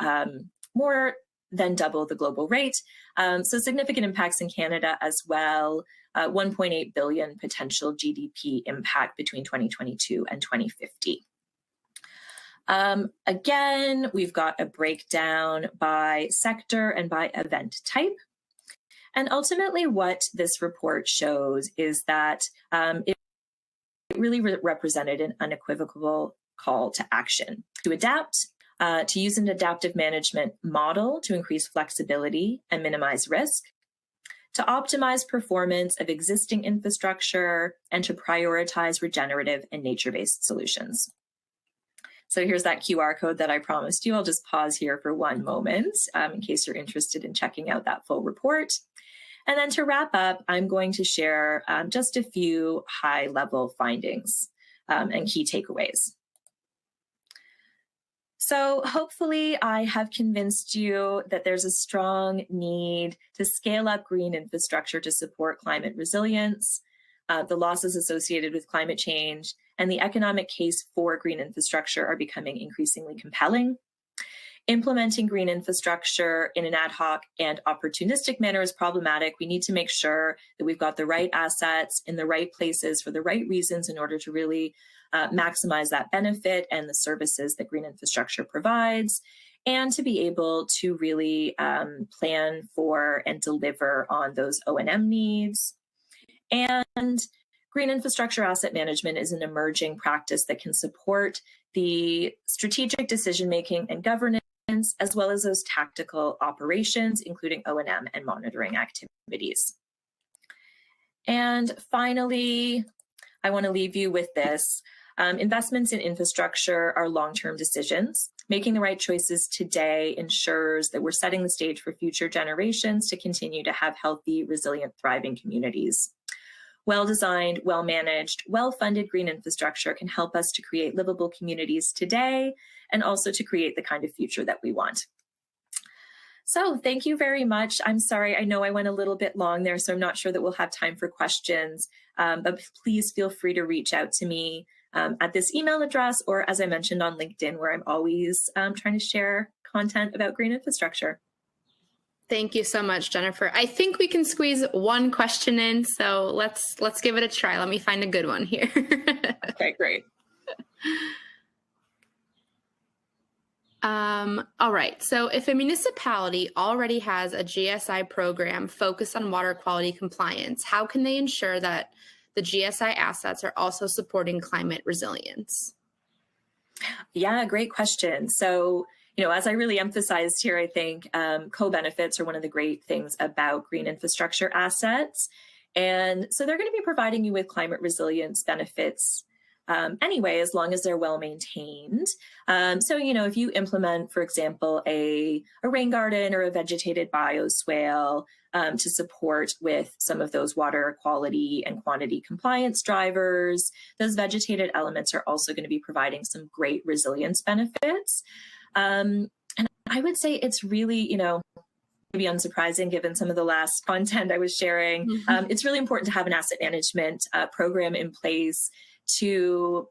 S2: than double the global rate. So significant impacts in Canada as well. 1.8 billion potential GDP impact between 2022 and 2050. Again, we've got a breakdown by sector and by event type. And ultimately what this report shows is that it really represented an unequivocal call to action, to adapt, to use an adaptive management model to increase flexibility and minimize risk, to optimize performance of existing infrastructure, and to prioritize regenerative and nature-based solutions. So here's that QR code that I promised you. I'll just pause here for one moment in case you're interested in checking out that full report. And then to wrap up, I'm going to share just a few high-level findings and key takeaways. So hopefully I have convinced you that there's a strong need to scale up green infrastructure to support climate resilience, the losses associated with climate change, and the economic case for green infrastructure are becoming increasingly compelling. Implementing green infrastructure in an ad hoc and opportunistic manner is problematic. We need to make sure that we've got the right assets in the right places for the right reasons in order to really maximize that benefit and the services that green infrastructure provides, and to be able to really plan for and deliver on those O&M needs. And green infrastructure asset management is an emerging practice that can support the strategic decision-making and governance, as well as those tactical operations, including O&M and monitoring activities. And finally, I want to leave you with this. Investments in infrastructure are long-term decisions. Making the right choices today ensures that we're setting the stage for future generations to continue to have healthy, resilient, thriving communities. Well-designed, well-managed, well-funded green infrastructure can help us to create livable communities today and also to create the kind of future that we want. So thank you very much. I'm sorry, I know I went a little bit long there, so I'm not sure that we'll have time for questions, but please feel free to reach out to me at this email address, or as I mentioned on LinkedIn, where I'm always trying to share content about green infrastructure.
S1: Thank you so much, Jennifer. I think we can squeeze one question in, so let's give it a try. Let me find a good one here.
S2: Okay, great.
S1: All right. So if a municipality already has a GSI program focused on water quality compliance, how can they ensure that the GSI assets are also supporting climate resilience?
S2: Yeah, great question. So, as I really emphasized here, I think co-benefits are one of the great things about green infrastructure assets. And so they're going to be providing you with climate resilience benefits anyway, as long as they're well maintained. So, if you implement, for example, a rain garden or a vegetated bioswale to support with some of those water quality and quantity compliance drivers, those vegetated elements are also going to be providing some great resilience benefits. And I would say it's really, maybe unsurprising given some of the last content I was sharing. Mm-hmm. It's really important to have an asset management program in place to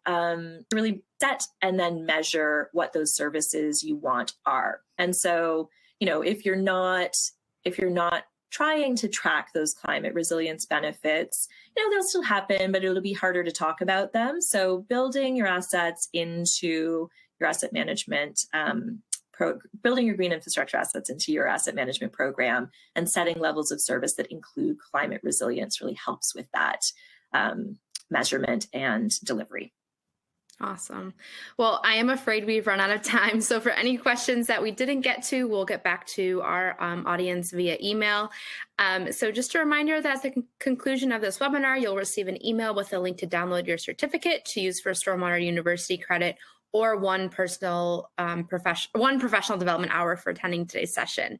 S2: really set and then measure what those services you want are. And so, if you're not trying to track those climate resilience benefits, they'll still happen, but it'll be harder to talk about them. So building your assets into your asset management, building your green infrastructure assets into your asset management program and setting levels of service that include climate resilience really helps with that measurement and delivery.
S1: Awesome. Well, I am afraid we've run out of time. So for any questions that we didn't get to, we'll get back to our audience via email. So just a reminder that at the conclusion of this webinar, you'll receive an email with a link to download your certificate to use for Stormwater University credit or one professional development hour for attending today's session.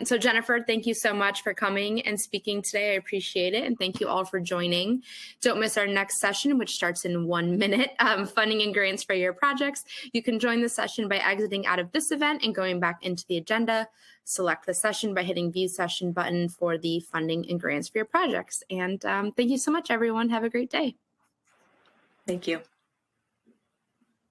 S1: So Jennifer, thank you so much for coming and speaking today. I appreciate it. And thank you all for joining. Don't miss our next session, which starts in 1 minute, funding and grants for your projects. You can join the session by exiting out of this event and going back into the agenda. Select the session by hitting View Session button for the funding and grants for your projects. And thank you so much, everyone. Have a great day.
S2: Thank you.